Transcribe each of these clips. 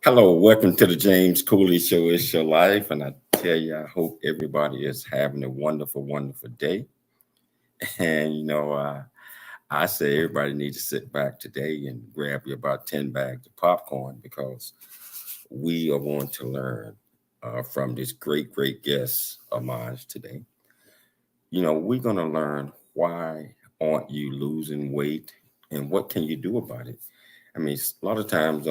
Hello, welcome to the James Cooley Show. It's your life, and I tell you, I hope everybody is having a wonderful, wonderful day. And I say everybody needs to sit back today and grab you about 10 bags of popcorn because we are going to learn from this great, great guest of mine today. We're going to learn why aren't you losing weight and what can you do about it. I mean, a lot of times,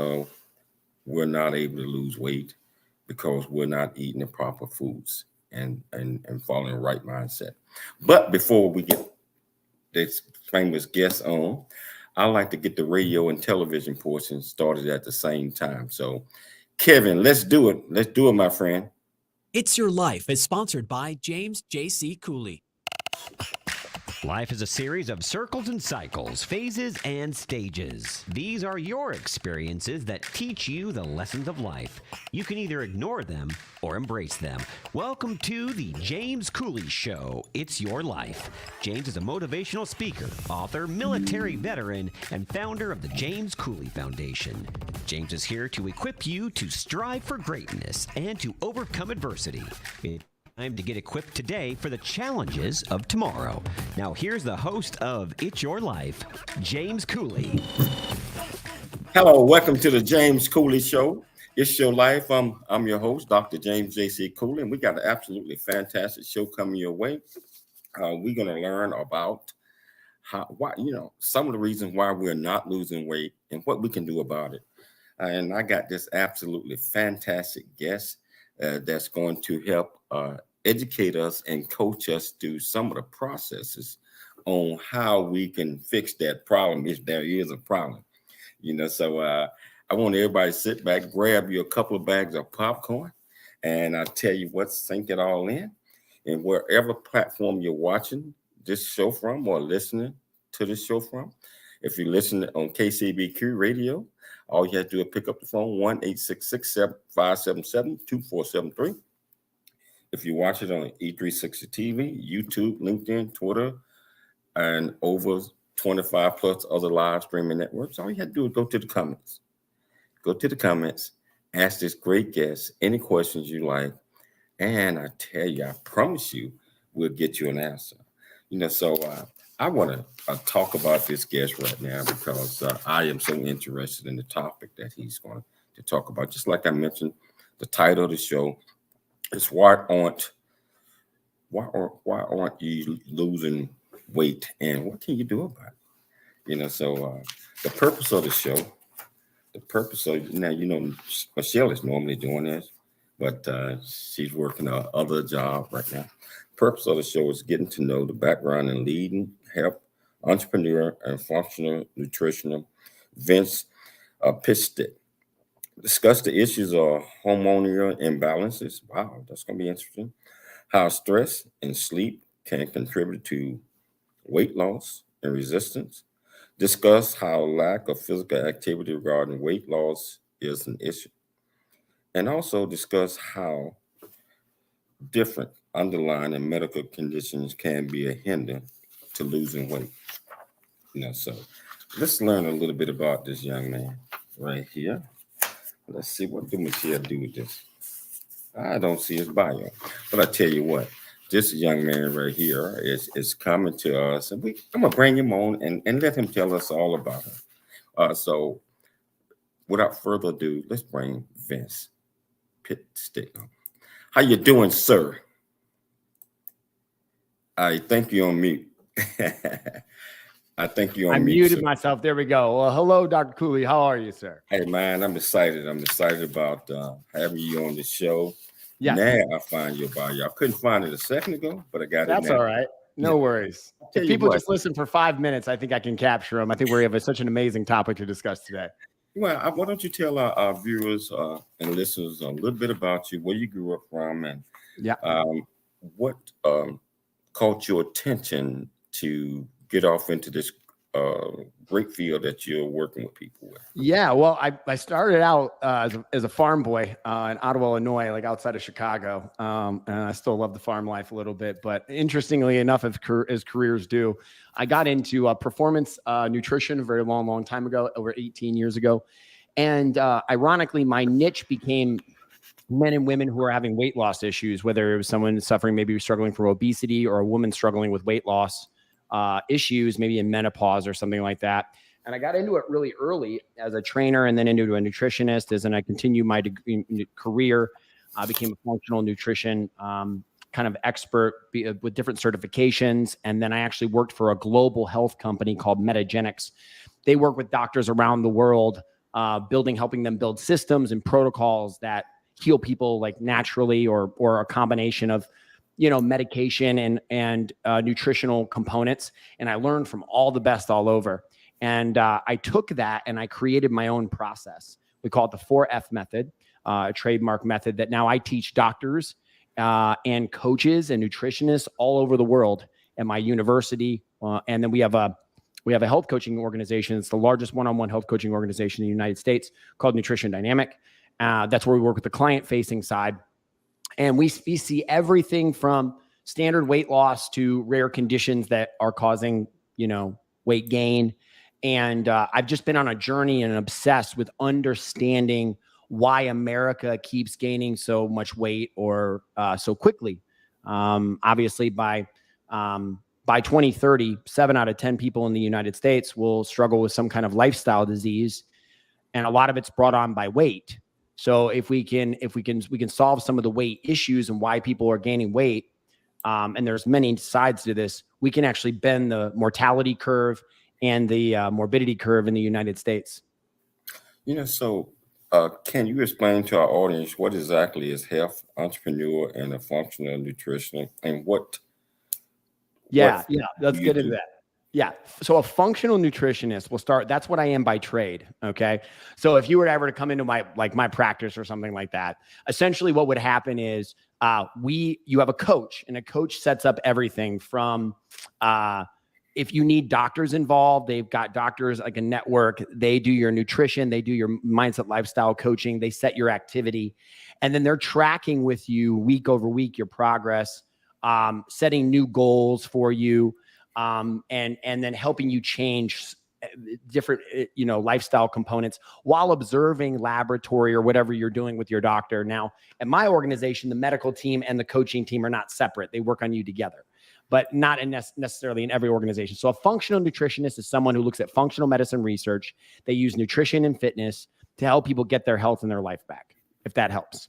we're not able to lose weight because we're not eating the proper foods and following the right mindset. But before we get this famous guest on, I like to get the radio and television portion started at the same time. So, Kevin, let's do it. Let's do it, my friend. It's Your Life is sponsored by James J.C. Cooley. Life is a series of circles and cycles, phases and stages. These are your experiences that teach you the lessons of life. You can either ignore them or embrace them. Welcome to the James Cooley Show. It's Your Life. James is a motivational speaker, author, military veteran, and founder of the James Cooley Foundation. James is here to equip you to strive for greatness and to overcome adversity. Time to get equipped today for the challenges of tomorrow. Now, here's the host of It's Your Life, James Cooley. Hello, welcome to the James Cooley Show. It's Your Life. I'm your host, Dr. James J.C. Cooley, and we got an absolutely fantastic show coming your way. We're going to learn about some of the reasons why we're not losing weight and what we can do about it. And I got this absolutely fantastic guest that's going to help educate us and coach us through some of the processes on how we can fix that problem if there is a problem. So I want everybody to sit back, grab you a couple of bags of popcorn, and I tell you what, sink it all in. And wherever platform you're watching this show from or listening to this show from, if you listen on KCBQ radio, all you have to do is pick up the phone, 1-866-577-2473. If you watch it on E360 TV, YouTube, LinkedIn, Twitter, and over 25 plus other live streaming networks, all you have to do is go to the comments. Go to the comments, ask this great guest any questions you like, and I tell you, I promise you, we'll get you an answer. So I want to talk about this guest right now because I am so interested in the topic that he's going to talk about. Just like I mentioned, the title of the show is why aren't you losing weight and what can you do about it? So the purpose of the show, Michelle is normally doing this, but she's working other job right now. Purpose of the show is getting to know the background and leading, help entrepreneur and functional nutritional Vince Pitstick. Discuss the issues of hormonal imbalances. Wow, that's going to be interesting. How stress and sleep can contribute to weight loss and resistance. Discuss how lack of physical activity regarding weight loss is an issue. And also discuss how different underlying and medical conditions can be a hindrance to losing weight. So let's learn a little bit about this young man right here. Let's see, what do Michelle do with this? I don't see his bio. But I tell you what, this young man right here is coming to us. And I'm going to bring him on and let him tell us all about him. So without further ado, let's bring Vince Pitstick on. How you doing, sir? I think you're on mute. I think you're on I mute. muted sir. myself. There we go. Well, hello, Dr. Cooley. How are you, sir? Hey, man, I'm excited. I'm excited about having you on the show. Yeah. Now I find your bio. I couldn't find it a second ago, but I got it now. That's all right. No worries. If people just listen for 5 minutes, I think I can capture them. I think we have such an amazing topic to discuss today. Well, why don't you tell our viewers and listeners a little bit about you, where you grew up from, and what caught your attention to get off into this great field that you're working with people with? Yeah, well, I started out as a farm boy in Ottawa, Illinois, like outside of Chicago. And I still love the farm life a little bit. But interestingly enough, as careers do, I got into performance nutrition a very long time ago, over 18 years ago. And ironically, my niche became men and women who are having weight loss issues, whether it was someone suffering, maybe struggling from obesity, or a woman struggling with weight loss issues, maybe in menopause or something like that. And I got into it really early as a trainer, and then into a nutritionist. As I continued my career, I became a functional nutrition kind of expert with different certifications. And then I actually worked for a global health company called Metagenics. They work with doctors around the world, helping them build systems and protocols that heal people like naturally, or a combination of, medication and nutritional components. And I learned from all the best all over. And I took that and I created my own process. We call it the 4F method, a trademark method that now I teach doctors and coaches and nutritionists all over the world at my university. And then we have a health coaching organization. It's the largest one-on-one health coaching organization in the United States, called Nutrition Dynamic. That's where we work with the client-facing side. And we see everything from standard weight loss to rare conditions that are causing, weight gain. And I've just been on a journey and obsessed with understanding why America keeps gaining so much weight or so quickly. Obviously, by 2030, 7 out of 10 people in the United States will struggle with some kind of lifestyle disease, and a lot of it's brought on by weight. So if we can solve some of the weight issues and why people are gaining weight, and there's many sides to this, we can actually bend the mortality curve and the morbidity curve in the United States. So can you explain to our audience what exactly is health entrepreneur and a functional nutritional, and what? Yeah, let's get into that. Yeah. So a functional nutritionist will start. That's what I am by trade. Okay. So if you were ever to come into my practice or something like that, essentially what would happen is you have a coach, and a coach sets up everything from if you need doctors involved, they've got doctors like a network. They do your nutrition, they do your mindset, lifestyle coaching, they set your activity, and then they're tracking with you week over week your progress, setting new goals for you. And then helping you change different, lifestyle components while observing laboratory or whatever you're doing with your doctor. Now, at my organization, the medical team and the coaching team are not separate. They work on you together, but not necessarily in every organization. So a functional nutritionist is someone who looks at functional medicine research. They use nutrition and fitness to help people get their health and their life back, if that helps.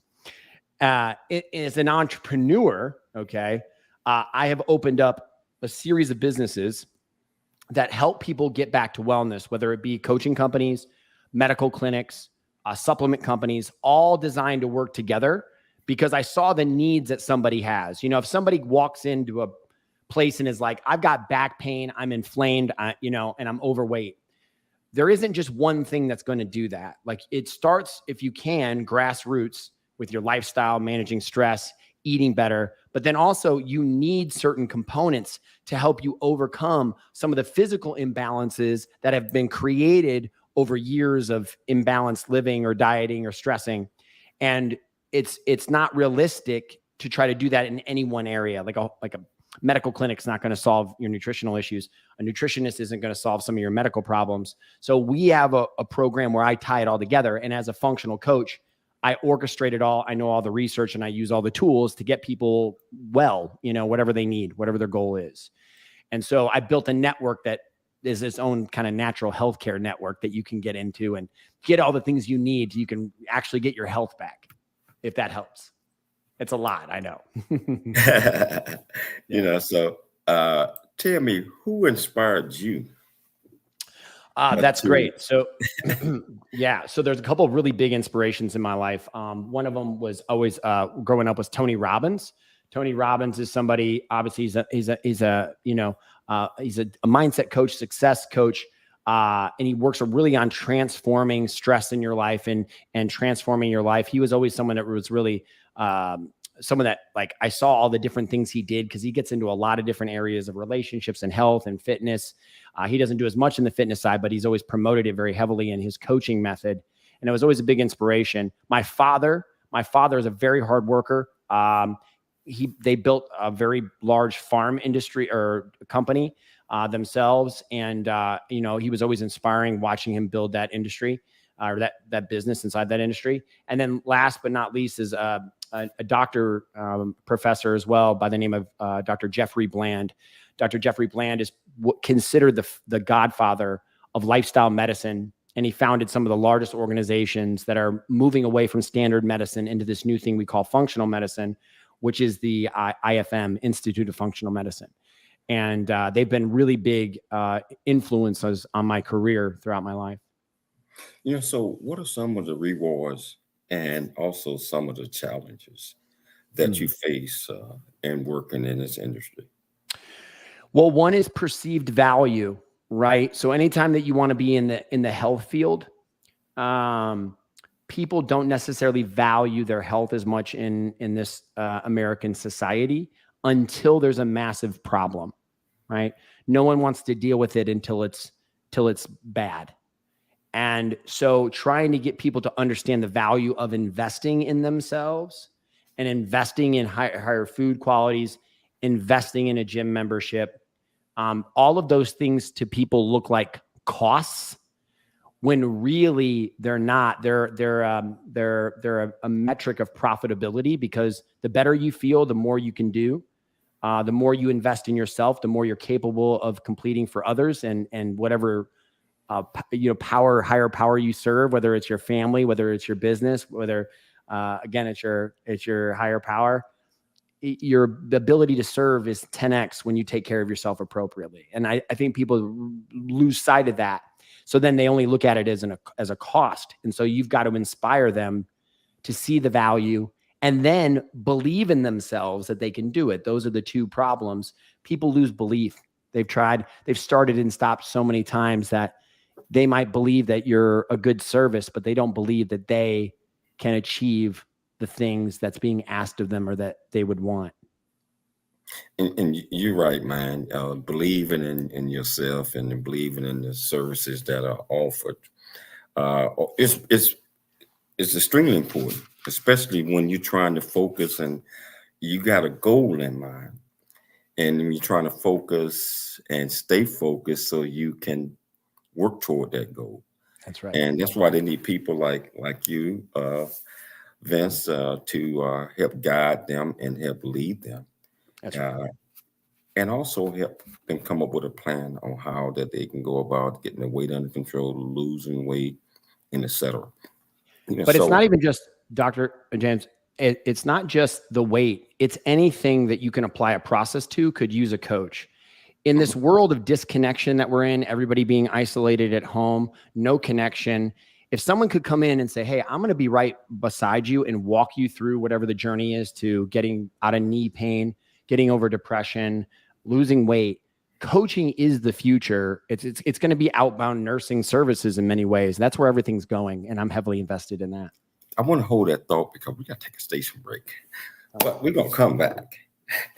As an entrepreneur, okay, I have opened up a series of businesses that help people get back to wellness, whether it be coaching companies, medical clinics, supplement companies, all designed to work together because I saw the needs that somebody has. If somebody walks into a place and is like, I've got back pain, I'm inflamed, and I'm overweight. There isn't just one thing that's going to do that. Like, it starts, if you can, grassroots with your lifestyle, managing stress, eating better, but then also you need certain components to help you overcome some of the physical imbalances that have been created over years of imbalanced living or dieting or stressing. And it's not realistic to try to do that in any one area. Like a medical clinic's not going to solve your nutritional issues. A nutritionist isn't going to solve some of your medical problems. So we have a program where I tie it all together. And as a functional coach, I orchestrate it all. I know all the research, and I use all the tools to get people well, whatever they need, whatever their goal is. And so I built a network that is its own kind of natural healthcare network that you can get into and get all the things you need. You can actually get your health back, if that helps. It's a lot, I know. So tell me, who inspired you? That's great. So yeah, so there's a couple of really big inspirations in my life. One of them was always growing up was Tony Robbins. Tony Robbins is somebody, obviously he's a mindset coach, success coach. And he works really on transforming stress in your life and transforming your life. He was always someone that was really someone that, like, I saw all the different things he did, because he gets into a lot of different areas of relationships and health and fitness. He doesn't do as much in the fitness side, but he's always promoted it very heavily in his coaching method. And it was always a big inspiration. My father is a very hard worker. They built a very large farm industry or company themselves. And, he was always inspiring watching him build that industry. or that business inside that industry. And then last but not least is a doctor, professor as well by the name of Dr. Jeffrey Bland. Dr. Jeffrey Bland is considered the godfather of lifestyle medicine. And he founded some of the largest organizations that are moving away from standard medicine into this new thing we call functional medicine, which is the IFM, Institute of Functional Medicine. And they've been really big influences on my career throughout my life. So what are some of the rewards and also some of the challenges that you face in working in this industry? Well, one is perceived value, right? So anytime that you want to be in the health field, people don't necessarily value their health as much in this American society until there's a massive problem, right? No one wants to deal with it until it's bad. And so trying to get people to understand the value of investing in themselves and investing in higher food qualities, investing in a gym membership, all of those things to people look like costs when really they're not. They're a metric of profitability, because the better you feel, the more you can do, the more you invest in yourself, the more you're capable of completing for others, and whatever higher power you serve, whether it's your family, whether it's your business, whether again it's your higher power. The ability to serve is 10x when you take care of yourself appropriately. And I think people lose sight of that. So then they only look at it as a cost. And so you've got to inspire them to see the value and then believe in themselves that they can do it. Those are the two problems. People lose belief. They've started and stopped so many times that they might believe that you're a good service, but they don't believe that they can achieve the things that's being asked of them or that they would want. And you're right, man. Believing in yourself and believing in the services that are offered is extremely important, especially when you're trying to focus and you got a goal in mind, and you're trying to focus and stay focused so you can work toward that goal. That's right. And that's why they need people like you, Vince, to help guide them and help lead them. That's right. And also help them come up with a plan on how that they can go about getting their weight under control, losing weight, and etc. But it's not even just, Dr. James, it's not just the weight. It's anything that you can apply a process to could use a coach. In this world of disconnection that we're in, everybody being isolated at home, no connection. If someone could come in and say, hey, I'm going to be right beside you and walk you through whatever the journey is to getting out of knee pain, getting over depression, losing weight, coaching is the future. It's going to be outbound nursing services in many ways. That's where everything's going. And I'm heavily invested in that. I want to hold that thought because we got to take a station break. But we're going to come back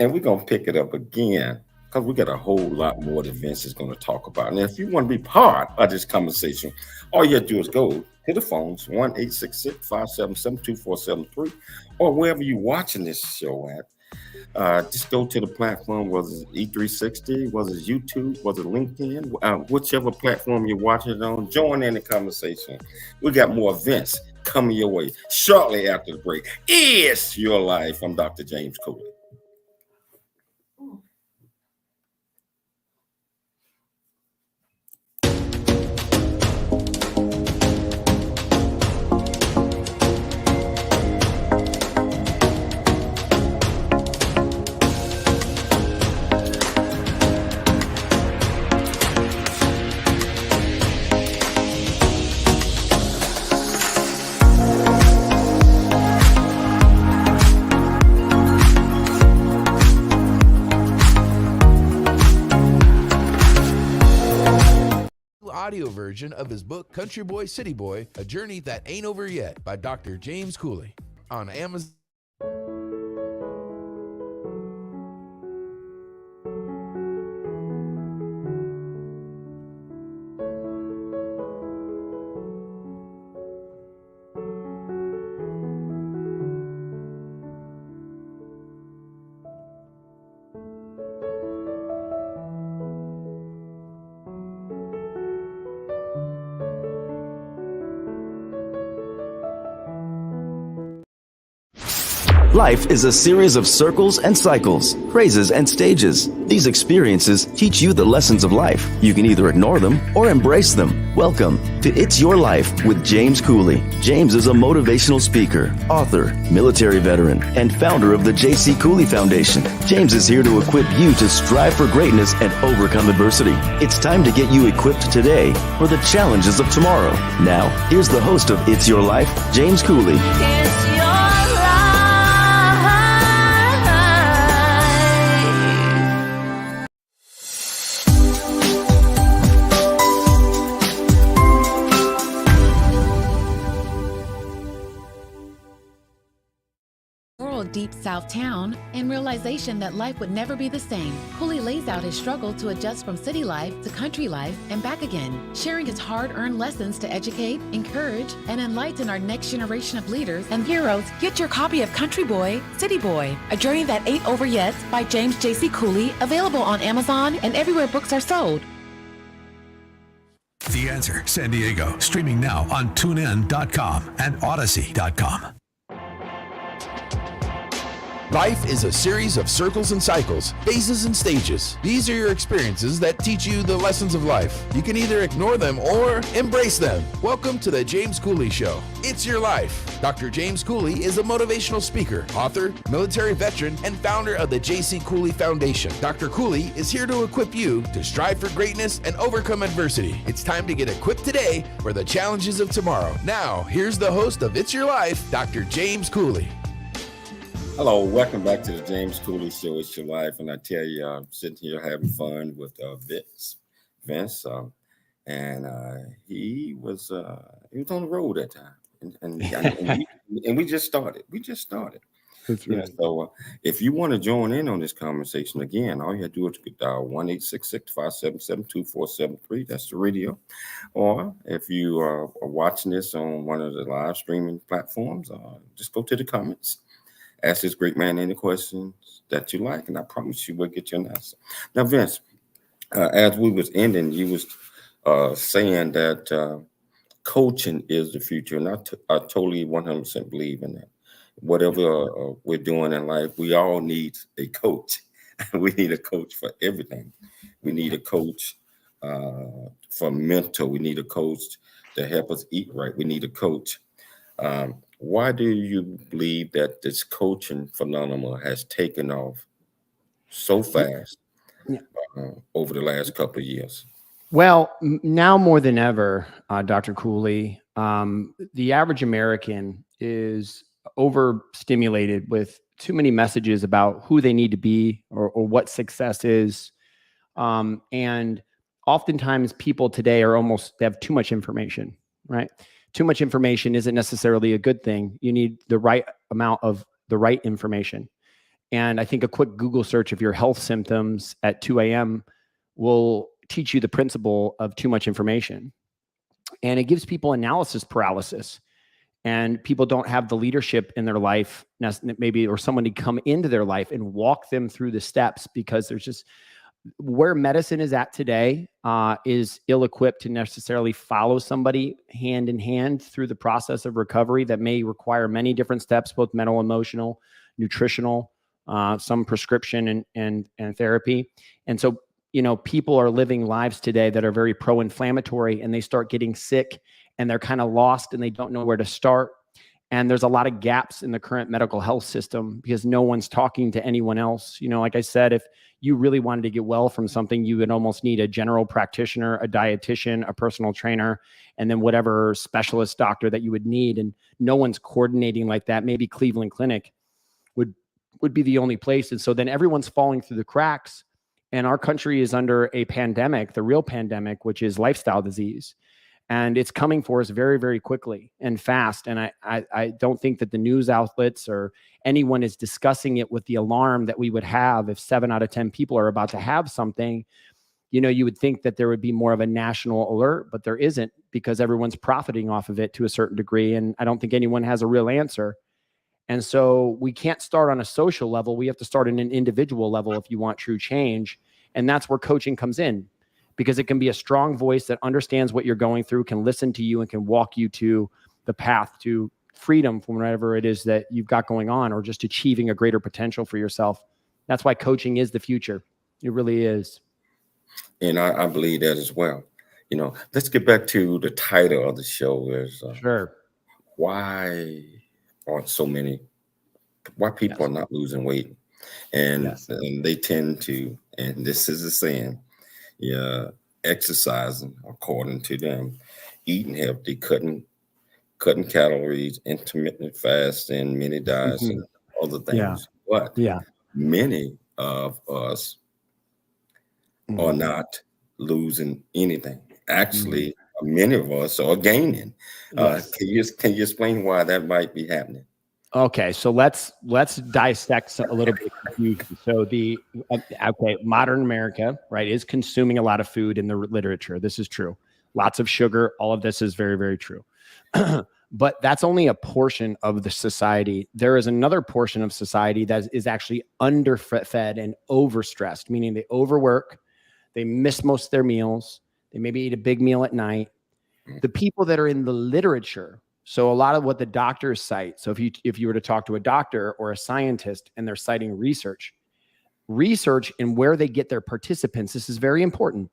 and we're going to pick it up again, because we got a whole lot more that Vince is going to talk about. And if you want to be part of this conversation, all you have to do is go to the phones, 1-866-577-2473, or wherever you're watching this show at. Just go to the platform, whether it's E360, whether it's YouTube, whether it's LinkedIn, whichever platform you're watching it on, join in the conversation. We got more Vince coming your way shortly after the break. It's Your Life. I'm Dr. James Cooley. Audio version of his book Country Boy City Boy, A Journey That Ain't Over Yet by Dr. James Cooley on Amazon. Life is a series of circles and cycles, phrases and stages. These experiences teach you the lessons of life. You can either ignore them or embrace them. Welcome to It's Your Life with James Cooley. James is a motivational speaker, author, military veteran, and founder of the J.C. Cooley Foundation. James is here to equip you to strive for greatness and overcome adversity. It's time to get you equipped today for the challenges of tomorrow. Now, here's the host of It's Your Life, James Cooley. It's your life. Deep South town and realization that life would never be the same, Cooley lays out his struggle to adjust from city life to country life and back again, sharing his hard-earned lessons to educate, encourage, and enlighten our next generation of leaders and heroes. Get your copy of Country Boy, City Boy, A Journey That Ain't Over Yet by James J.C. Cooley, available on Amazon and everywhere books are sold. The Answer San Diego, streaming now on TuneIn.com and Odyssey.com. Life is a series of circles and cycles, phases and stages. These are your experiences that teach you the lessons of life. You can either ignore them or embrace them. Welcome to the James Cooley Show. It's your life. Dr. James Cooley is a motivational speaker, author, military veteran, and founder of the J.C. Cooley Foundation. Dr. Cooley is here to equip you to strive for greatness and overcome adversity. It's time to get equipped today for the challenges of tomorrow. Now, here's the host of It's Your Life, Dr. James Cooley. Hello, welcome back to the James Cooley Show. It's Your Life, and I tell you, I'm sitting here having fun with Vince, and he was on the road that time, and we just started. That's right. So if you want to join in on this conversation again, all you have to do is dial 1-866-577-2473. That's the radio. Or if you are watching this on one of the live streaming platforms, just go to the comments. Ask this great man any questions that you like, and I promise you we'll get you an answer. Now, Vince, as we was ending, you was saying that coaching is the future, and I totally 100% believe in that. Whatever we're doing in life, we all need a coach. We need a coach for everything. We need a coach for mental. We need a coach to help us eat right. We need a coach. Why do you believe that this coaching phenomenon has taken off so fast over the last couple of years? Well, now more than ever, Dr. Cooley, the average American is overstimulated with too many messages about who they need to be or what success is. And oftentimes people today they have too much information, right? Too much information isn't necessarily a good thing. You need the right amount of the right information. And I think a quick Google search of your health symptoms at 2 a.m. will teach you the principle of too much information. And it gives people analysis paralysis. And people don't have the leadership in their life, maybe, or someone to come into their life and walk them through the steps, because there's just where medicine is at today is ill-equipped to necessarily follow somebody hand in hand through the process of recovery that may require many different steps, both mental, emotional, nutritional, some prescription and therapy. And so, people are living lives today that are very pro-inflammatory, and they start getting sick and they're kind of lost and they don't know where to start. And there's a lot of gaps in the current medical health system because no one's talking to anyone else. Like I said, if you really wanted to get well from something, you would almost need a general practitioner, a dietitian, a personal trainer, and then whatever specialist doctor that you would need. And no one's coordinating like that. Maybe Cleveland Clinic would be the only place. And so then everyone's falling through the cracks. And our country is under a pandemic, the real pandemic, which is lifestyle disease. And it's coming for us very, very quickly and fast. And I don't think that the news outlets or anyone is discussing it with the alarm that we would have if 7 out of 10 people are about to have something. You would think that there would be more of a national alert, but there isn't, because everyone's profiting off of it to a certain degree. And I don't think anyone has a real answer. And so we can't start on a social level. We have to start in an individual level if you want true change. And that's where coaching comes in, because it can be a strong voice that understands what you're going through, can listen to you, and can walk you to the path to freedom from whatever it is that you've got going on, or just achieving a greater potential for yourself. That's why coaching is the future. It really is. And I believe that as well. Let's get back to the title of the show is Sure. Why aren't why people are not losing weight? And they tend to, and this is a saying, exercising according to them, eating healthy, cutting calories, intermittent fasting, many diets, and other things. But many of us are not losing anything. Actually, many of us are gaining. Can you explain why that might be happening? Okay, so let's dissect a little bit confusion. So modern America, right, is consuming a lot of food in the literature. This is true. Lots of sugar. All of this is very, very true. But that's only a portion of the society. There is another portion of society that is actually underfed and overstressed, meaning they overwork, they miss most of their meals, they maybe eat a big meal at night. The people that are in the literature, so a lot of what the doctors cite, so if you were to talk to a doctor or a scientist and they're citing research and where they get their participants, this is very important.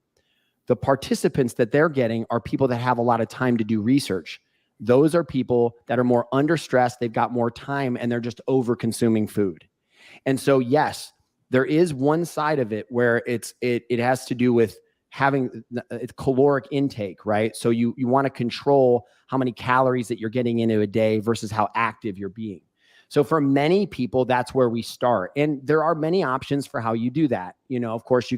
The participants that they're getting are people that have a lot of time to do research. Those are people that are more under stress, they've got more time, and they're just over consuming food. And so, yes, there is one side of it where it has to do with having caloric intake, right? So you want to control how many calories that you're getting into a day versus how active you're being. So for many people, that's where we start. And there are many options for how you do that. Of course,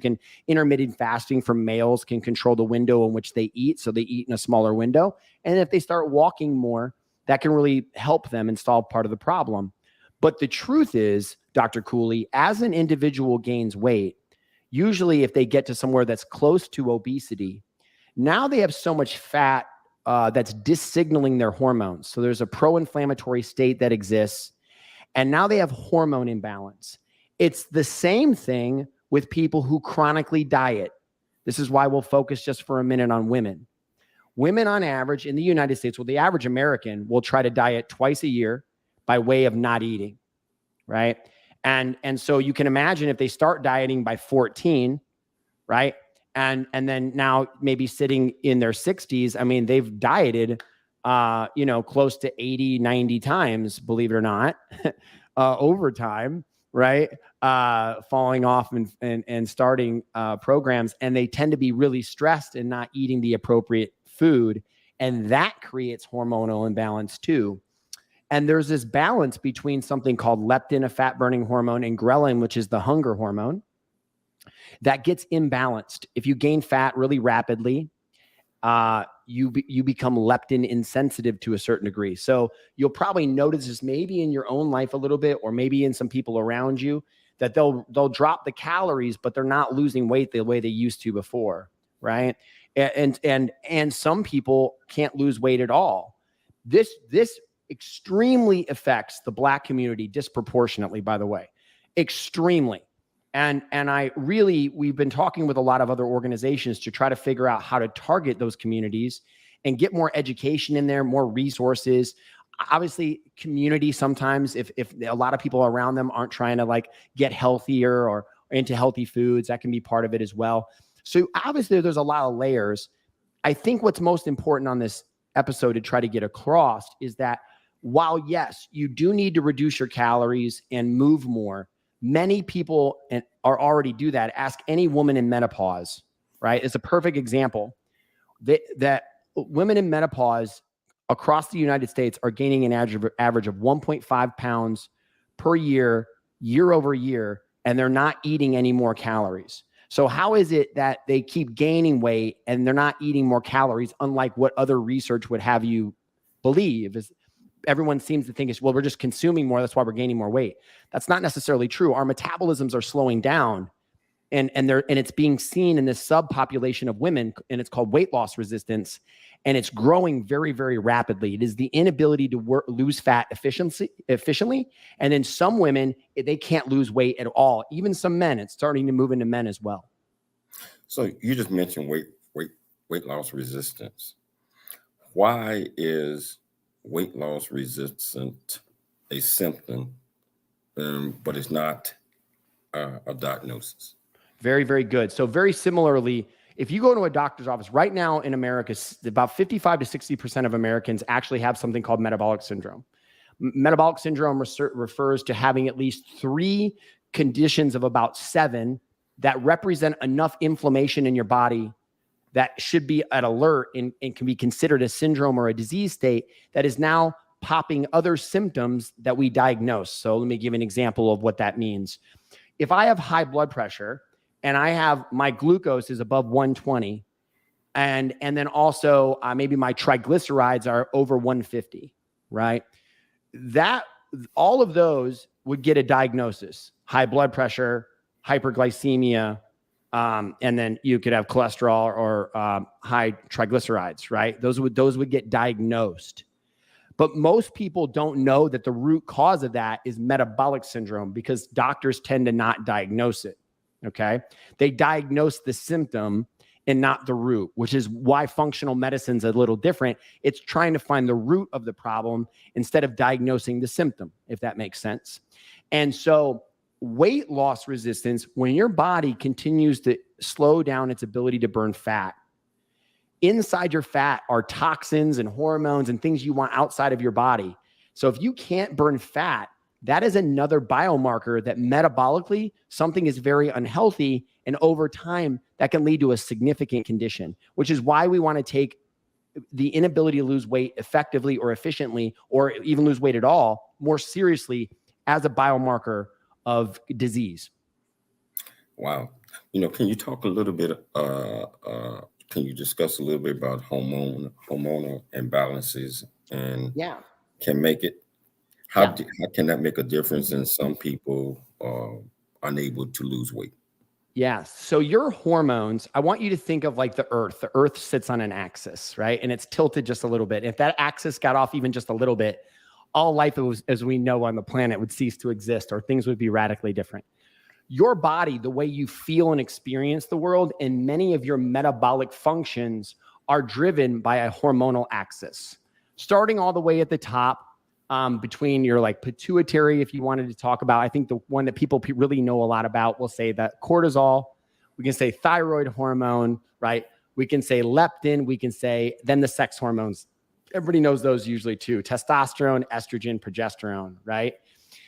intermittent fasting for males can control the window in which they eat. So they eat in a smaller window. And if they start walking more, that can really help them and solve part of the problem. But the truth is, Dr. Cooley, as an individual gains weight, usually if they get to somewhere that's close to obesity, now they have so much fat that's dissignaling their hormones. So there's a pro-inflammatory state that exists. And now they have hormone imbalance. It's the same thing with people who chronically diet. This is why we'll focus just for a minute on women. Women on average in the United States, the average American will try to diet twice a year by way of not eating, right? And so you can imagine if they start dieting by 14, right? And then now maybe sitting in their 60s, I mean, they've dieted close to 80, 90 times, believe it or not, over time, right? Falling off and starting programs. And they tend to be really stressed and not eating the appropriate food. And that creates hormonal imbalance too. And there's this balance between something called leptin, a fat burning hormone, and ghrelin, which is the hunger hormone, that gets imbalanced. If you gain fat really rapidly, you become leptin insensitive to a certain degree. So you'll probably notice this maybe in your own life a little bit, or maybe in some people around you, that they'll drop the calories, but they're not losing weight the way they used to before, right? And some people can't lose weight at all. This extremely affects the Black community disproportionately, by the way, extremely. And we've been talking with a lot of other organizations to try to figure out how to target those communities and get more education in there, more resources. Obviously, community sometimes, if a lot of people around them aren't trying to get healthier or into healthy foods, that can be part of it as well. So obviously, there's a lot of layers. I think what's most important on this episode to try to get across is that while, yes, you do need to reduce your calories and move more, many people are already do that. Ask any woman in menopause, right? It's a perfect example that women in menopause across the United States are gaining an average of 1.5 pounds per year, year over year, and they're not eating any more calories. So how is it that they keep gaining weight and they're not eating more calories, unlike what other research would have you believe? Is everyone seems to think is, well, we're just consuming more, that's why we're gaining more weight. That's not necessarily true. Our metabolisms are slowing down, and it's being seen in this subpopulation of women, and it's called weight loss resistance, and it's growing very, very rapidly. It is the inability to lose fat efficiently, and in some women, they can't lose weight at all. Even some men, it's starting to move into men as well. So you just mentioned weight loss resistance. Why is weight loss resistant a symptom, but it's not a diagnosis? Very, very good. So very similarly, if you go to a doctor's office right now in America, about 55 to 60% of Americans actually have something called metabolic syndrome. Metabolic syndrome refers to having at least 3 conditions of about 7 that represent enough inflammation in your body that should be at alert and can be considered a syndrome or a disease state that is now popping other symptoms that we diagnose. So let me give an example of what that means. If I have high blood pressure and I have my glucose is above 120, and then also maybe my triglycerides are over 150, right? That all of those would get a diagnosis: high blood pressure, hyperglycemia, and then you could have cholesterol or high triglycerides, right? Those would get diagnosed. But most people don't know that the root cause of that is metabolic syndrome because doctors tend to not diagnose it, okay? They diagnose the symptom and not the root, which is why functional medicine's a little different. It's trying to find the root of the problem instead of diagnosing the symptom, if that makes sense. And so weight loss resistance, when your body continues to slow down its ability to burn fat, inside your fat are toxins and hormones and things you want outside of your body. So if you can't burn fat, that is another biomarker that metabolically something is very unhealthy. And over time, that can lead to a significant condition, which is why we want to take the inability to lose weight effectively or efficiently, or even lose weight at all, more seriously as a biomarker of disease. Wow. Can you talk a little bit, can you discuss a little bit about hormonal imbalances and can make it, how can that make a difference in some people unable to lose weight? Yeah. So your hormones, I want you to think of like the earth. The earth sits on an axis, right? And it's tilted just a little bit. If that axis got off even just a little bit, all life as we know on the planet would cease to exist, or things would be radically different. Your body, the way you feel and experience the world, and many of your metabolic functions are driven by a hormonal axis, starting all the way at the top between your like pituitary, if you wanted to talk about, I think the one that people really know a lot about, we'll say that cortisol, we can say thyroid hormone, right? We can say leptin, we can say then the sex hormones. Everybody knows those usually too: testosterone, estrogen, progesterone, right?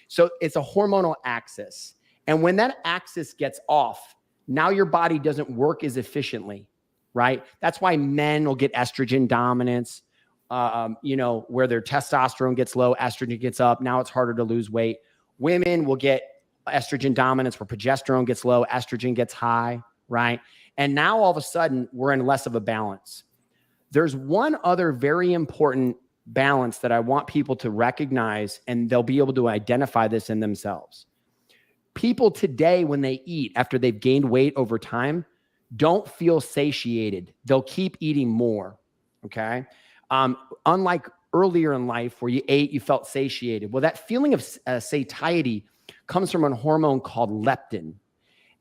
So it's a hormonal axis. And when that axis gets off, now your body doesn't work as efficiently, right? That's why men will get estrogen dominance, where their testosterone gets low, estrogen gets up. Now it's harder to lose weight. Women will get estrogen dominance where progesterone gets low, estrogen gets high, right? And now all of a sudden we're in less of a balance. There's one other very important balance that I want people to recognize, and they'll be able to identify this in themselves. People today, when they eat after they've gained weight over time, don't feel satiated. They'll keep eating more, okay? Unlike earlier in life where you ate, you felt satiated. Well, that feeling of satiety comes from a hormone called leptin.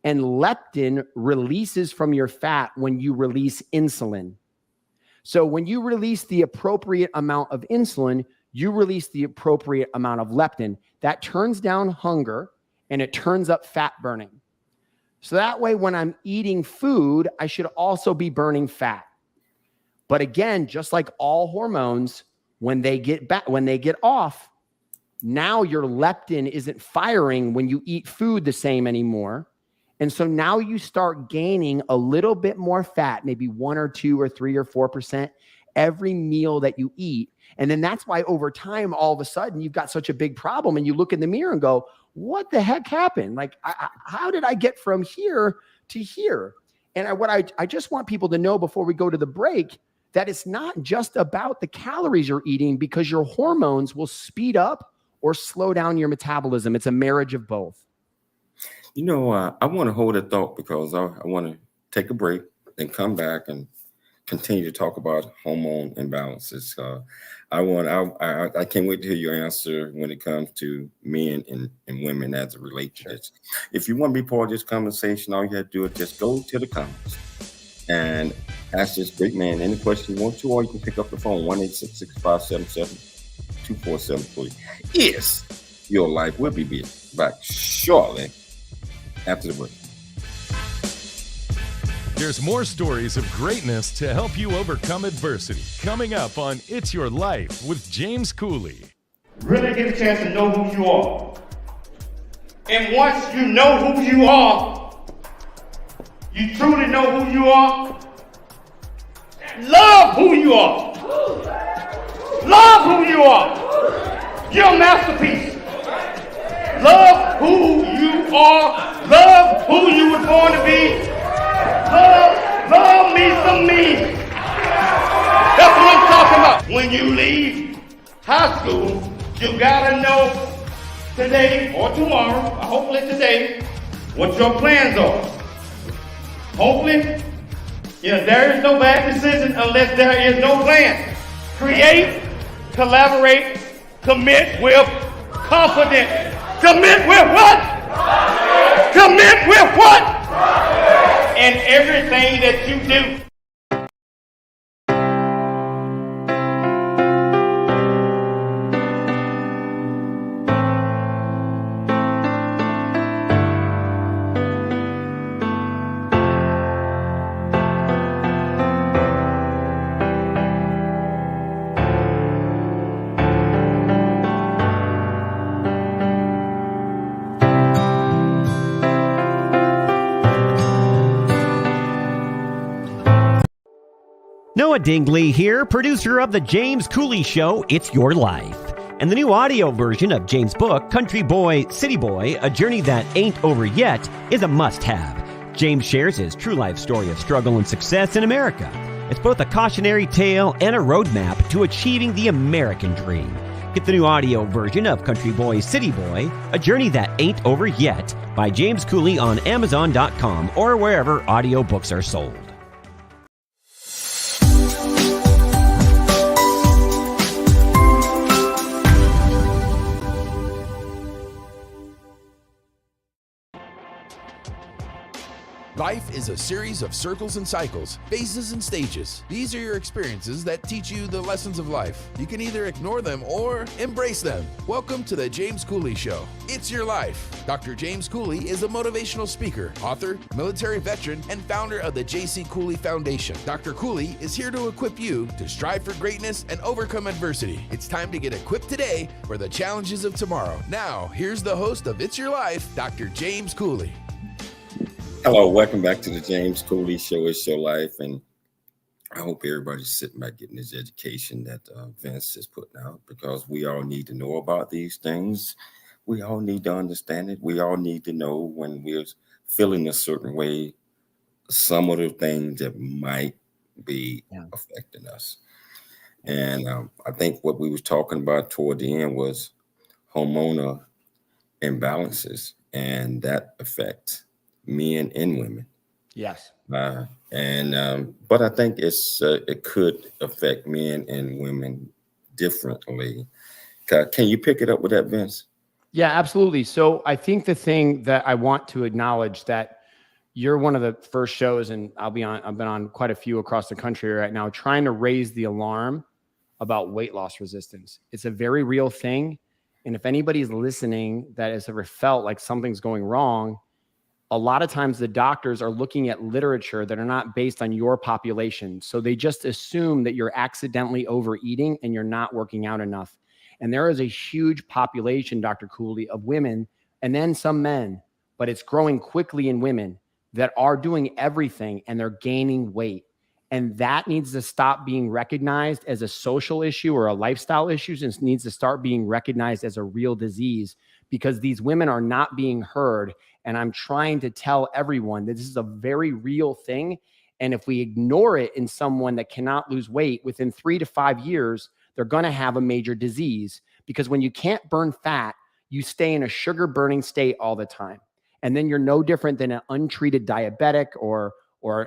And leptin releases from your fat when you release insulin. So when you release the appropriate amount of insulin, you release the appropriate amount of leptin. That turns down hunger and it turns up fat burning. So that way, when I'm eating food, I should also be burning fat. But again, just like all hormones, when they get off, now your leptin isn't firing when you eat food the same anymore. And so now you start gaining a little bit more fat, maybe 1 or 2 or 3 or 4% every meal that you eat. And then that's why over time, all of a sudden, you've got such a big problem and you look in the mirror and go, what the heck happened? Like, how did I get from here to here? And I just want people to know before we go to the break that it's not just about the calories you're eating, because your hormones will speed up or slow down your metabolism. It's a marriage of both. I want to hold a thought because I want to take a break and come back and continue to talk about hormone imbalances. I can't wait to hear your answer when it comes to men and women as it relates to this. If you want to be part of this conversation, all you have to do is just go to the comments and ask this great man any question you want to, or you can pick up the phone, 1-866-577 888-247-40 is your life. We'll be back shortly after the break. There's more stories of greatness to help you overcome adversity coming up on It's Your Life with James Cooley. Really get a chance to know who you are. And once you know who you are, you truly know who you are, love who you are. Love who you are. You're a masterpiece. Love who you are. Love who you were born to be. Love me some me. That's what I'm talking about. When you leave high school, you gotta know today or tomorrow, hopefully today, what your plans are. Hopefully, there is no bad decision unless there is no plan. Create, collaborate, commit with confidence. Commit with what? Commit with what? And everything that you do. Noah Dingley here, producer of The James Cooley Show, It's Your Life. And the new audio version of James' book, Country Boy, City Boy, A Journey That Ain't Over Yet, is a must-have. James shares his true life story of struggle and success in America. It's both a cautionary tale and a roadmap to achieving the American dream. Get the new audio version of Country Boy, City Boy, A Journey That Ain't Over Yet by James Cooley on Amazon.com or wherever audiobooks are sold. Life is a series of circles and cycles, phases and stages. These are your experiences that teach you the lessons of life. You can either ignore them or embrace them. Welcome to the James Cooley Show. It's Your Life. Dr. James Cooley is a motivational speaker, author, military veteran, and founder of the J.C. Cooley Foundation. Dr. Cooley is here to equip you to strive for greatness and overcome adversity. It's time to get equipped today for the challenges of tomorrow. Now, here's the host of It's Your Life, Dr. James Cooley. Hello, welcome back to the James Cooley Show. It's Your Life, and I hope everybody's sitting back getting this education that Vince is putting out, because we all need to know about these things. We all need to understand it. We all need to know when we're feeling a certain way, some of the things that might be affecting us. And I think what we was talking about toward the end was hormonal imbalances, and that affects men and women. Yes. But I think it could affect men and women differently. Can you pick it up with that, Vince? Yeah, absolutely. So I think the thing that I want to acknowledge, that you're one of the first shows, and I've been on quite a few across the country right now, trying to raise the alarm about weight loss resistance. It's a very real thing. And if anybody's listening that has ever felt like something's going wrong, a lot of times the doctors are looking at literature that are not based on your population. So they just assume that you're accidentally overeating and you're not working out enough. And there is a huge population, Dr. Cooley, of women and then some men, but it's growing quickly in women that are doing everything and they're gaining weight. And that needs to stop being recognized as a social issue or a lifestyle issue, and needs to start being recognized as a real disease, because these women are not being heard. And I'm trying to tell everyone that this is a very real thing. And if we ignore it in someone that cannot lose weight, within 3 to 5 years, they're going to have a major disease. Because when you can't burn fat, you stay in a sugar burning state all the time. And then you're no different than an untreated diabetic or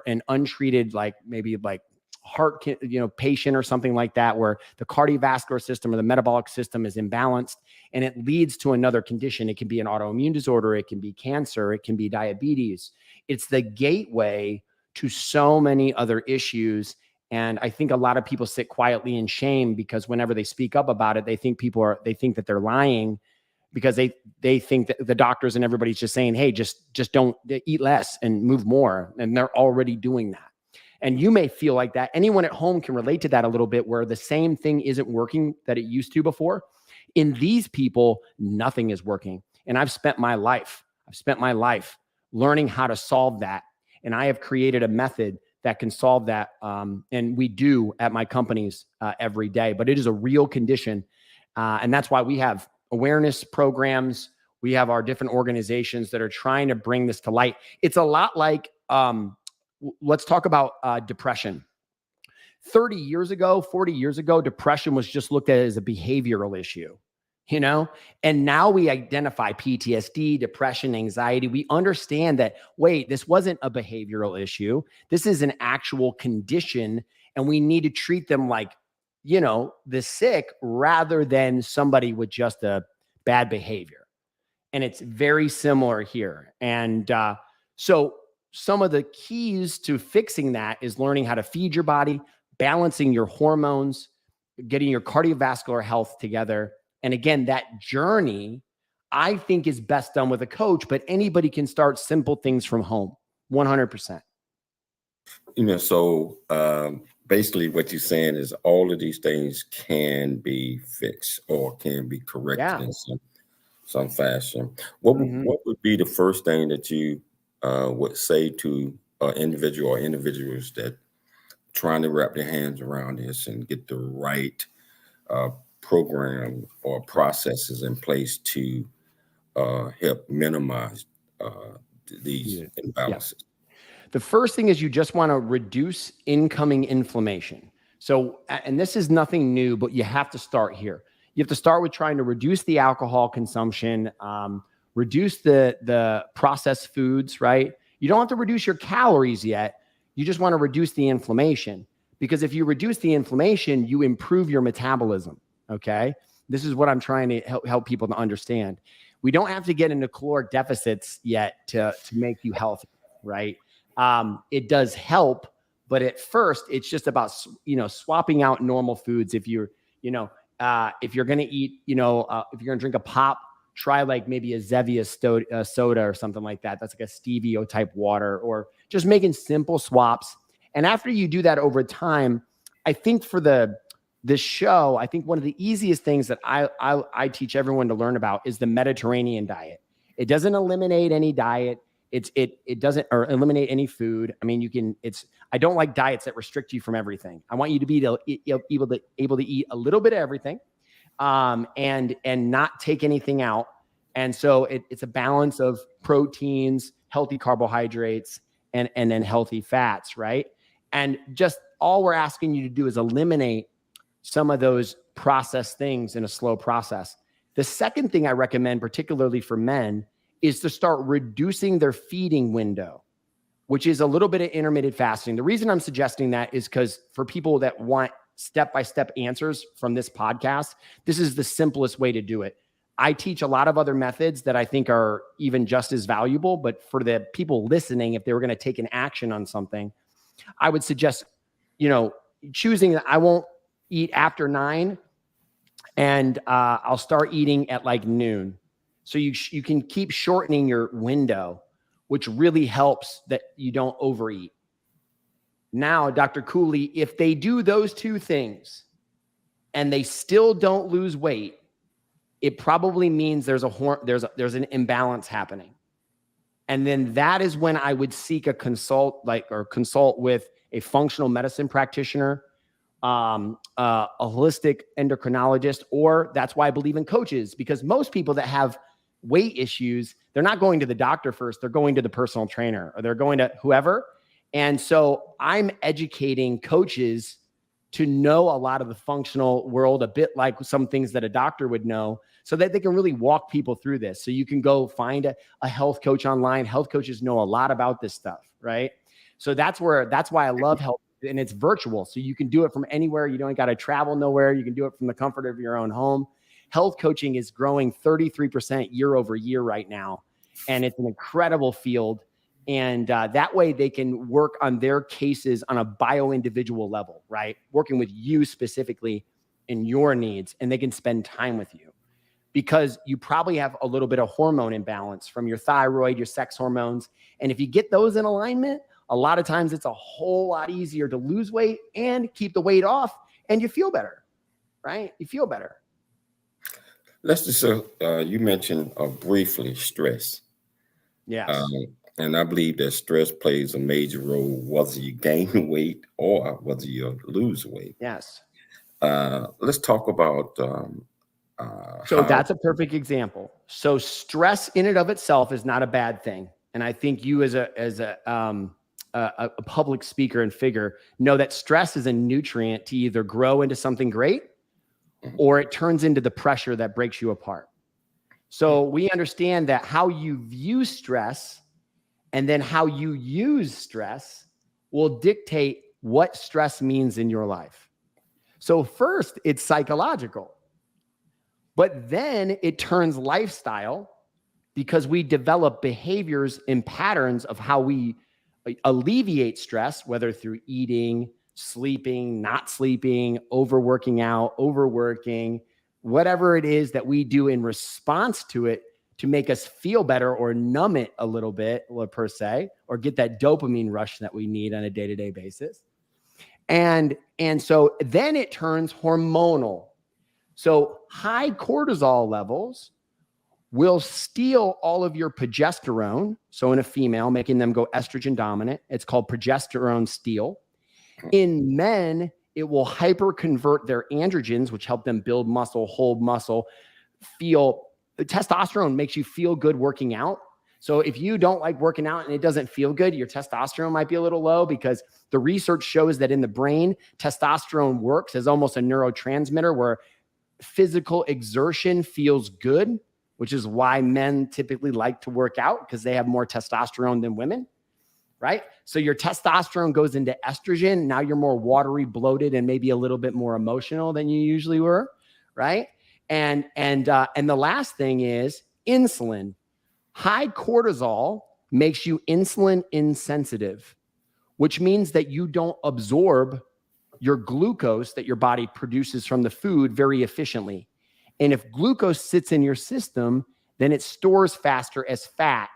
an untreated, maybe heart, patient or something like that, where the cardiovascular system or the metabolic system is imbalanced, and it leads to another condition. It can be an autoimmune disorder. It can be cancer. It can be diabetes. It's the gateway to so many other issues. And I think a lot of people sit quietly in shame because whenever they speak up about it, they think that they're lying because they think that the doctors and everybody's just saying, hey, just don't eat less and move more. And they're already doing that. And you may feel like that. Anyone at home can relate to that a little bit, where the same thing isn't working that it used to before. In these people, nothing is working. And I've spent my life learning how to solve that. And I have created a method that can solve that. And we do at my companies every day, but it is a real condition. And that's why we have awareness programs. We have our different organizations that are trying to bring this to light. It's a lot like, let's talk about depression. 30 years ago, 40 years ago, depression was just looked at as a behavioral issue, and now we identify PTSD, depression, anxiety. We understand that, wait, this wasn't a behavioral issue. This is an actual condition, and we need to treat them like, the sick rather than somebody with just a bad behavior. And it's very similar here. And so some of the keys to fixing that is learning how to feed your body, balancing your hormones, getting your cardiovascular health together. And again, that journey, I think, is best done with a coach, but anybody can start simple things from home, 100%. So basically what you're saying is all of these things can be fixed or can be corrected in some fashion. What would be the first thing that you would say to an individual or individuals that trying to wrap their hands around this and get the right program or processes in place to help minimize these imbalances? The first thing is you just want to reduce incoming inflammation. So, and this is nothing new, but you have to start here. You have to start with trying to reduce the alcohol consumption, reduce the processed foods, right? You don't have to reduce your calories yet. You just want to reduce the inflammation, because if you reduce the inflammation, you improve your metabolism. Okay. This is what I'm trying to help people to understand. We don't have to get into caloric deficits yet to make you healthy, right? It does help, but at first it's just about, swapping out normal foods. If you're, if you're going to eat, if you're going to drink a pop, try like maybe a Zevia soda or something like that. That's like a stevia type water, or just making simple swaps. And after you do that over time, I think for this show, I think one of the easiest things that I teach everyone to learn about is the Mediterranean diet. It doesn't eliminate any diet. It doesn't or eliminate any food. I mean, I don't like diets that restrict you from everything. I want you to be able to eat a little bit of everything, and not take anything out. And so it's a balance of proteins, healthy carbohydrates, and then healthy fats, right? And just all we're asking you to do is eliminate some of those processed things in a slow process. The second thing I recommend, particularly for men, is to start reducing their feeding window, which is a little bit of intermittent fasting. The reason I'm suggesting that is because for people that want step-by-step answers from this podcast, this is the simplest way to do it. I teach a lot of other methods that I think are even just as valuable, but for the people listening, if they were going to take an action on something, I would suggest, choosing that I won't eat after 9 and I'll start eating at like noon. So you can keep shortening your window, which really helps that you don't overeat. Now, Dr. Cooley, if they do those two things and they still don't lose weight, it probably means there's an imbalance happening. And then that is when I would seek a consult with a functional medicine practitioner, a holistic endocrinologist, or that's why I believe in coaches, because most people that have weight issues, they're not going to the doctor first. They're going to the personal trainer, or they're going to whoever. And so I'm educating coaches to know a lot of the functional world, a bit like some things that a doctor would know, so that they can really walk people through this. So you can go find a health coach online. Health coaches know a lot about this stuff, right? So that's why I love health, and it's virtual. So you can do it from anywhere. You don't got to travel nowhere. You can do it from the comfort of your own home. Health coaching is growing 33% year over year right now. And it's an incredible field. And that way they can work on their cases on a bio-individual level, right? Working with you specifically in your needs, and they can spend time with you because you probably have a little bit of hormone imbalance from your thyroid, your sex hormones. And if you get those in alignment, a lot of times it's a whole lot easier to lose weight and keep the weight off, and you feel better, right? You feel better. Let's just you mentioned briefly stress. Yes. And I believe that stress plays a major role, whether you gain weight or whether you lose weight. Yes. Let's talk about. So that's a perfect example. So stress in and of itself is not a bad thing, and I think you as a public speaker and figure know that stress is a nutrient to either grow into something great or it turns into the pressure that breaks you apart. So we understand that how you view stress and then how you use stress will dictate what stress means in your life. So first, it's psychological, but then it turns lifestyle because we develop behaviors and patterns of how we alleviate stress, whether through eating, sleeping, not sleeping, overworking out, overworking, whatever it is that we do in response to it to make us feel better or numb it a little bit, per se, or get that dopamine rush that we need on a day-to-day basis. And so then it turns hormonal. So high cortisol levels will steal all of your progesterone. So in a female, making them go estrogen dominant. It's called progesterone steal. In men, it will hyperconvert their androgens, which help them build muscle, hold muscle, testosterone makes you feel good working out. So if you don't like working out and it doesn't feel good, your testosterone might be a little low because the research shows that in the brain, testosterone works as almost a neurotransmitter where physical exertion feels good, which is why men typically like to work out because they have more testosterone than women, right? So your testosterone goes into estrogen. Now you're more watery, bloated, and maybe a little bit more emotional than you usually were, right? And the last thing is insulin. High cortisol makes you insulin insensitive, which means that you don't absorb your glucose that your body produces from the food very efficiently. And if glucose sits in your system, then it stores faster as fat.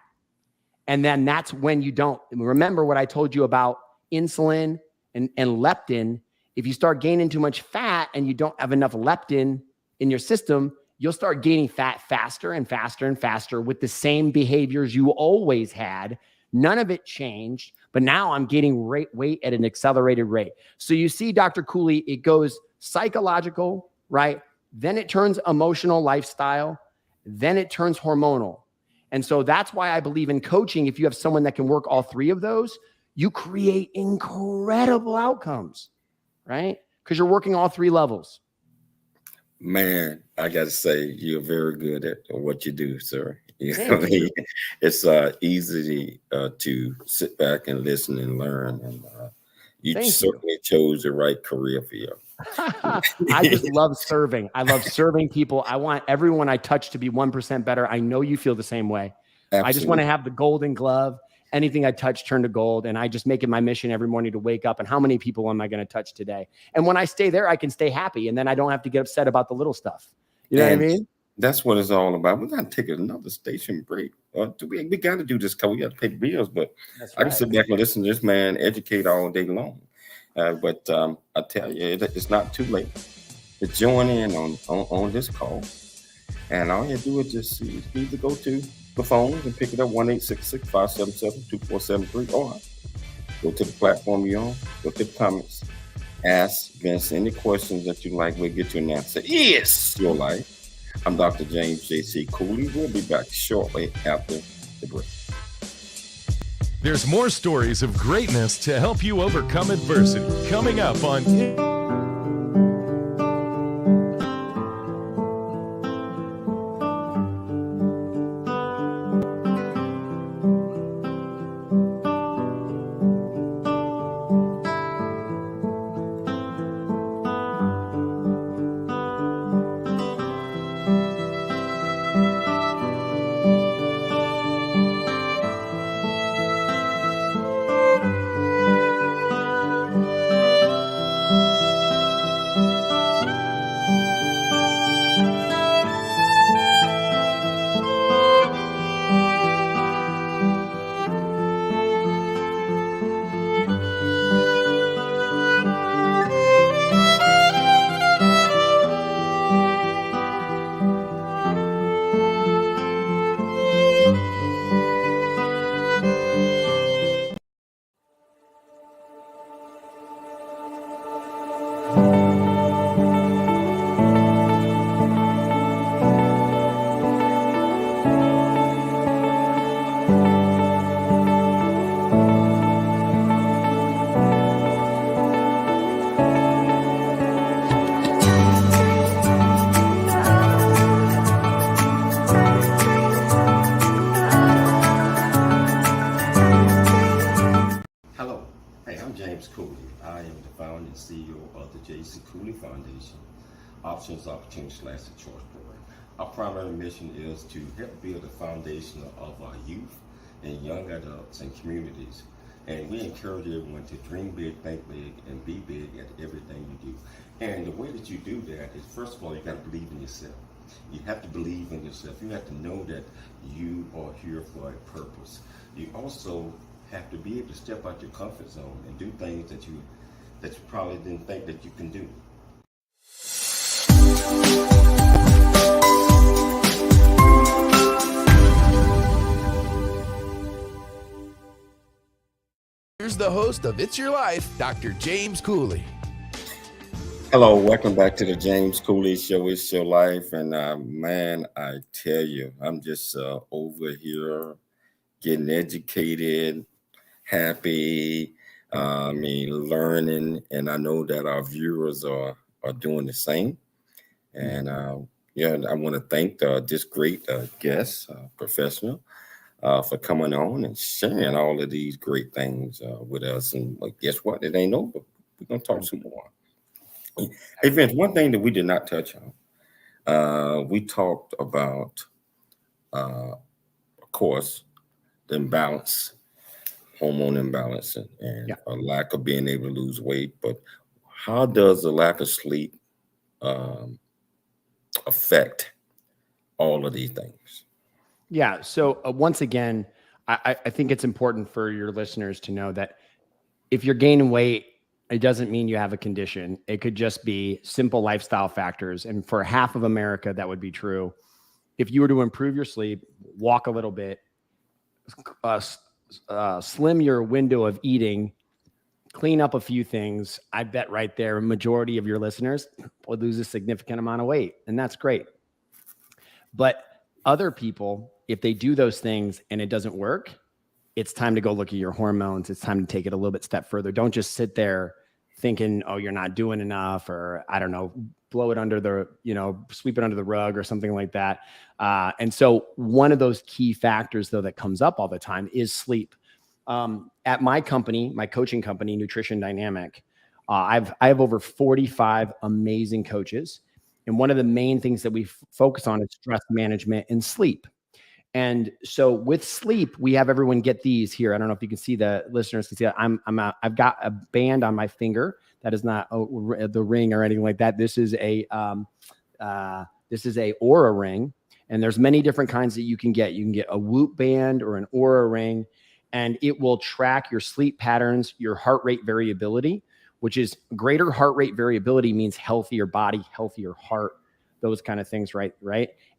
And then that's when you don't remember what I told you about insulin and leptin. If you start gaining too much fat and you don't have enough leptin in your system, you'll start gaining fat faster and faster and faster with the same behaviors you always had. None of it changed, but now I'm gaining weight at an accelerated rate. So you see, Dr. Cooley, it goes psychological, right? Then it turns emotional lifestyle. Then it turns hormonal. And so that's why I believe in coaching. If you have someone that can work all three of those, you create incredible outcomes, right? Because you're working all three levels. Man, I got to say, you're very good at what you do, sir. You know what I mean? It's easy to sit back and listen and learn. And you certainly chose the right career for you. I just love serving. I love serving people. I want everyone I touch to be 1% better. I know you feel the same way. Absolutely. I just want to have the golden glove. Anything I touch turn to gold. And I just make it my mission every morning to wake up and how many people am I going to touch today? And when I stay there, I can stay happy. And then I don't have to get upset about the little stuff. You know what I mean? That's what it's all about. We got to take another station break. We got to do this because we got to pay the bills. But I can sit back and listen to this man educate all day long. But I tell you, it's not too late to join in on this call. And all you do is just either go to the phones and pick it up 1-866-577-2473, or go to the platform you're on, go to the comments, ask Vince any questions that you like. We'll get you an answer. Yes, your life. I'm Dr. James J.C. Cooley. We'll be back shortly after the break. There's more stories of greatness to help you overcome adversity coming up on J.C. Cooley Foundation, Options, Opportunities, / the Choice Program. Our primary mission is to help build a foundation of our youth and young adults and communities. And we encourage everyone to dream big, think big, and be big at everything you do. And the way that you do that is, first of all, you got to believe in yourself. You have to believe in yourself. You have to know that you are here for a purpose. You also have to be able to step out your comfort zone and do things that you probably didn't think that you can do. Here's the host of It's Your Life, Dr. James Cooley. Hello, welcome back to the James Cooley Show. It's Your Life. And man, I tell you, I'm just over here getting educated, happy, learning. And I know that our viewers are doing the same. And I want to thank this great guest, professional, for coming on and sharing all of these great things with us. And guess what? It ain't over. We're going to talk some more. Hey, Vince, one thing that we did not touch on, we talked about, of course, the imbalance, hormone imbalance, and a lack of being able to lose weight. But how does the lack of sleep affect all of these things? Yeah. So once again, I think it's important for your listeners to know that if you're gaining weight, it doesn't mean you have a condition. It could just be simple lifestyle factors. And for half of America, that would be true. If you were to improve your sleep, walk a little bit, slim your window of eating, clean up a few things, I bet right there, a majority of your listeners will lose a significant amount of weight. And that's great. But other people, if they do those things and it doesn't work, it's time to go look at your hormones. It's time to take it a little bit step further. Don't just sit there thinking, oh, you're not doing enough, or I don't know, blow it under the, sweep it under the rug or something like that. And so one of those key factors, though, that comes up all the time is sleep. At my company, my coaching company, Nutrition Dynamic, I have over 45 amazing coaches. And one of the main things that we focus on is stress management and sleep. And so with sleep, we have everyone get these here. I don't know if you can see, the listeners can see that I've got a band on my finger. That is not the ring or anything like that. This is a Aura ring, and there's many different kinds that you can get. You can get a Whoop band or an Aura ring, and it will track your sleep patterns, your heart rate variability, which is greater heart rate variability means healthier body, healthier heart, those kind of things, right?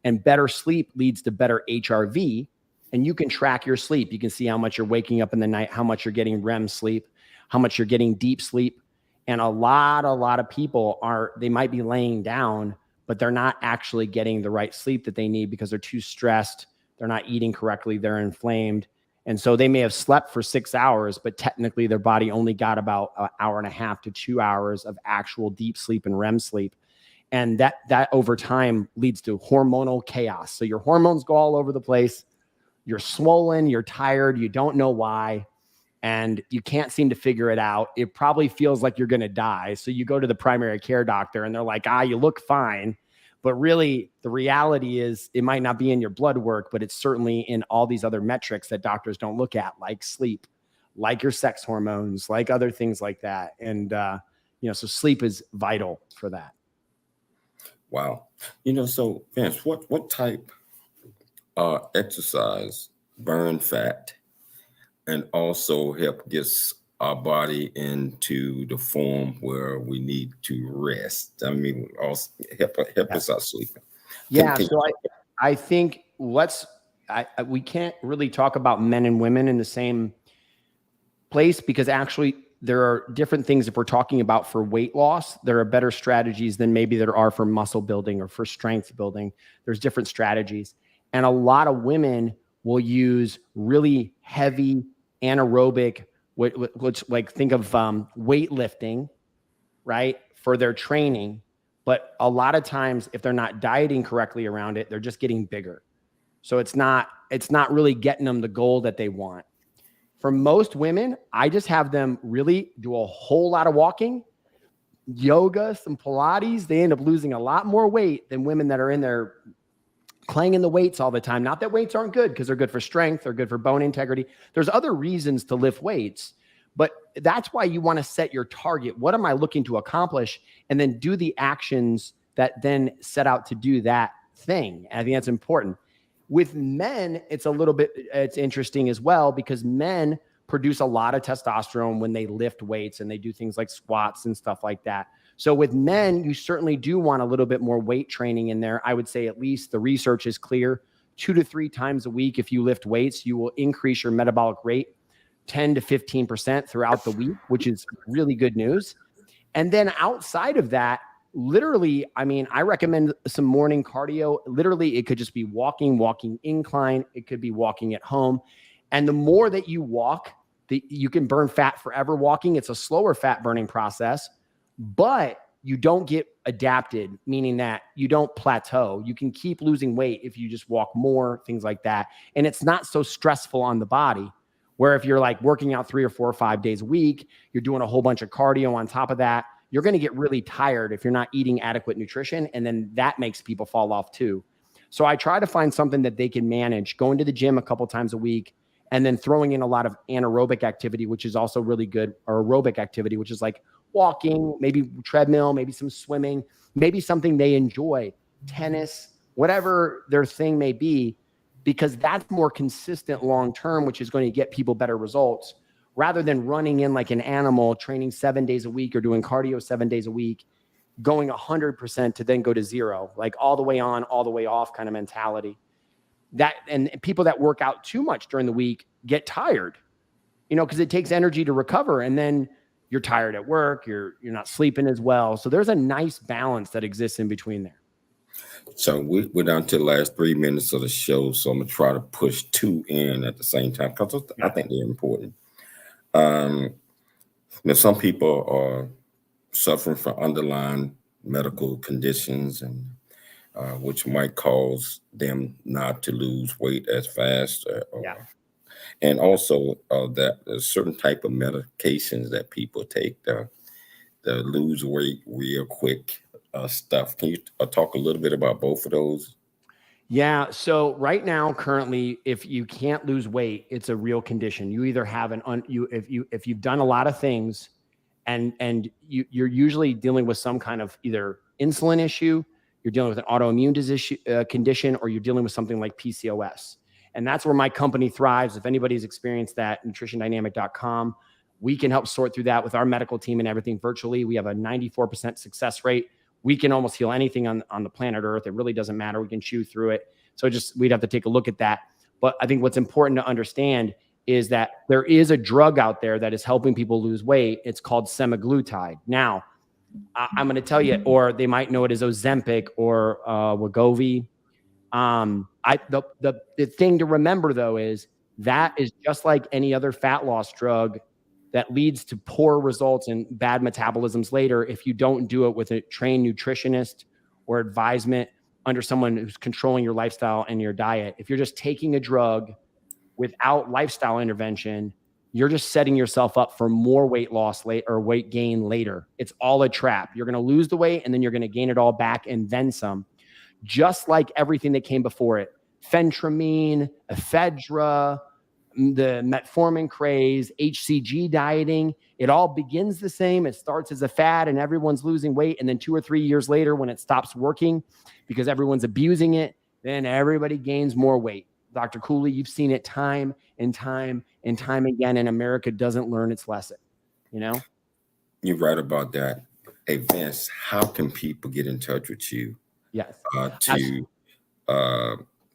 And better sleep leads to better HRV, and you can track your sleep. You can see how much you're waking up in the night, how much you're getting REM sleep, how much you're getting deep sleep. And a lot of people they might be laying down, but they're not actually getting the right sleep that they need because they're too stressed. They're not eating correctly. They're inflamed. And so they may have slept for 6 hours, but technically their body only got about an hour and a half to 2 hours of actual deep sleep and REM sleep. And that over time leads to hormonal chaos. So your hormones go all over the place. You're swollen, you're tired, you don't know why, and you can't seem to figure it out. It probably feels like you're going to die. So you go to the primary care doctor and they're like, you look fine. But really, the reality is it might not be in your blood work, but it's certainly in all these other metrics that doctors don't look at, like sleep, like your sex hormones, like other things like that. And, so sleep is vital for that. Wow. So Vince, what type exercise burn fat and also help get our body into the form where we need to rest? Also help us out sleeping. I think we can't really talk about men and women in the same place, because actually there are different things. If we're talking about for weight loss, there are better strategies than maybe there are for muscle building or for strength building. There's different strategies. And a lot of women will use really heavy anaerobic, which like think of weightlifting, right, for their training. But a lot of times, if they're not dieting correctly around it, they're just getting bigger. So it's not really getting them the goal that they want. For most women, I just have them really do a whole lot of walking yoga, some Pilates, they end up losing a lot more weight than women that are in there clanging the weights all the time. Not that weights aren't good, because they're good for strength, they're good for bone integrity. There's other reasons to lift weights, but that's why you want to set your target. What am I looking to accomplish? And then do the actions that then set out to do that thing. And I think that's important. With men, it's interesting as well, because men produce a lot of testosterone when they lift weights and they do things like squats and stuff like that. So with men, you certainly do want a little bit more weight training in there. I would say at least the research is clear. 2 to 3 times a week, if you lift weights, you will increase your metabolic rate 10 to 15% throughout the week, which is really good news. And then outside of that, literally, I mean, I recommend some morning cardio. Literally, it could just be walking incline. It could be walking at home. And the more that you walk, you can burn fat forever walking. It's a slower fat burning process, but you don't get adapted, meaning that you don't plateau. You can keep losing weight if you just walk more, things like that. And it's not so stressful on the body, where if you're like working out 3 or 4 or 5 days a week, you're doing a whole bunch of cardio on top of that, you're going to get really tired if you're not eating adequate nutrition. And then that makes people fall off too. So I try to find something that they can manage, going to the gym a couple times a week, and then throwing in a lot of anaerobic activity, which is also really good, or aerobic activity, which is like walking, maybe treadmill, maybe some swimming, maybe something they enjoy, tennis, whatever their thing may be, because that's more consistent long-term, which is going to get people better results, rather than running in like an animal, training 7 days a week or doing cardio 7 days a week, going 100% to then go to 0, like all the way on, all the way off kind of mentality. That, and people that work out too much during the week get tired, because it takes energy to recover, and then you're tired at work, you're not sleeping as well. So there's a nice balance that exists in between there. So we're down to the last 3 minutes of the show, so I'm gonna try to push 2 in at the same time, because I think they're important. Now, some people are suffering from underlying medical conditions, and which might cause them not to lose weight as fast. And also that there's certain type of medications that people take to lose weight real quick stuff. Can you talk a little bit about both of those? Yeah. So right now, currently, if you can't lose weight, it's a real condition. You either have if you've done a lot of things, and you're usually dealing with some kind of either insulin issue, you're dealing with an autoimmune disease condition, or you're dealing with something like PCOS. And that's where my company thrives. If anybody's experienced that, nutritiondynamic.com, we can help sort through that with our medical team and everything virtually. We have a 94% success rate. We can almost heal anything on the planet Earth. It really doesn't matter. We can chew through it. So we'd have to take a look at that. But I think what's important to understand is that there is a drug out there that is helping people lose weight. It's called semaglutide. Now, I'm going to tell you, or they might know it as Ozempic or Wegovy. The thing to remember, though, is that is just like any other fat loss drug that leads to poor results and bad metabolisms later if you don't do it with a trained nutritionist or advisement under someone who's controlling your lifestyle and your diet. If you're just taking a drug without lifestyle intervention, you're just setting yourself up for more weight loss or weight gain later. It's all a trap. You're going to lose the weight, and then you're going to gain it all back and then some, just like everything that came before it. Phentermine, ephedra, the metformin craze, HCG dieting, it all begins the same. It starts as a fad and everyone's losing weight. And then 2 or 3 years later, when it stops working because everyone's abusing it, then everybody gains more weight. Dr. Cooley, you've seen it time and time and time again, and America doesn't learn its lesson. You're right about that. Hey, Vince, how can people get in touch with you? Yes.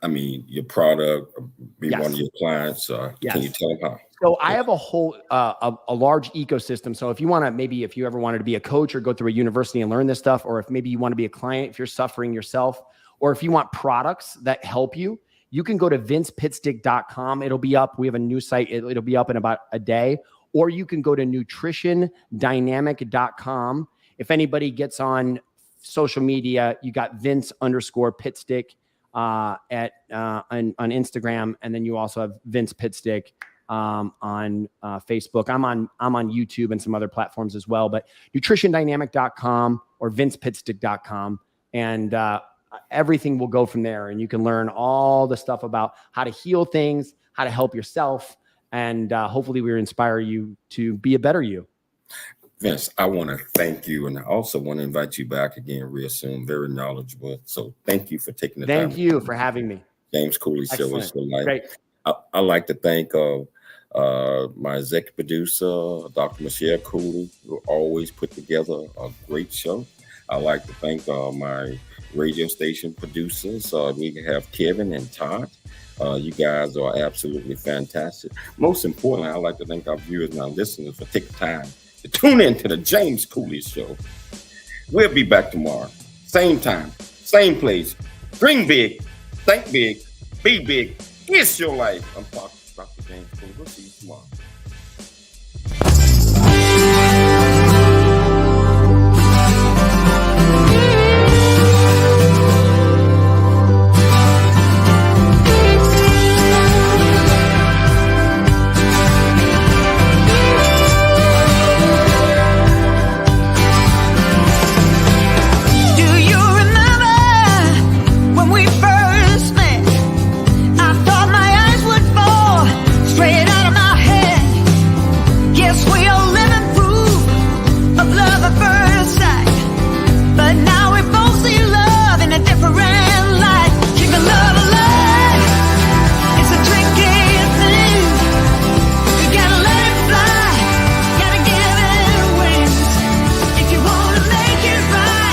Your product, be Yes. one of your clients. Yes. Can you tell them how? So I have a whole, a large ecosystem. So if you want to, maybe if you ever wanted to be a coach or go through a university and learn this stuff, or if maybe you want to be a client, if you're suffering yourself, or if you want products that help you, you can go to vincepitstick.com. It'll be up. We have a new site. It'll be up in about a day. Or you can go to nutritiondynamic.com. If anybody gets on social media, you got Vince_Pitstick on Instagram. And then you also have Vince Pitstick on Facebook. I'm on YouTube and some other platforms as well, but nutritiondynamic.com or vincepitstick.com. And everything will go from there. And you can learn all the stuff about how to heal things, how to help yourself. And hopefully we inspire you to be a better you. Vince, I want to thank you. And I also want to invite you back again real soon. Very knowledgeable. So thank you for taking the time. Thank you for having me. James Cooley Show is your life. Great. I like to thank my executive producer, Dr. Michelle Cooley, who always put together a great show. I like to thank my radio station producers. We have Kevin and Todd. You guys are absolutely fantastic. Most importantly, I'd like to thank our viewers and our listeners for taking time to tune in to the James Cooley Show. We'll be back tomorrow. Same time, same place. Dream big, think big, be big. It's your life. I'm Dr. James Cooley. We'll see you tomorrow.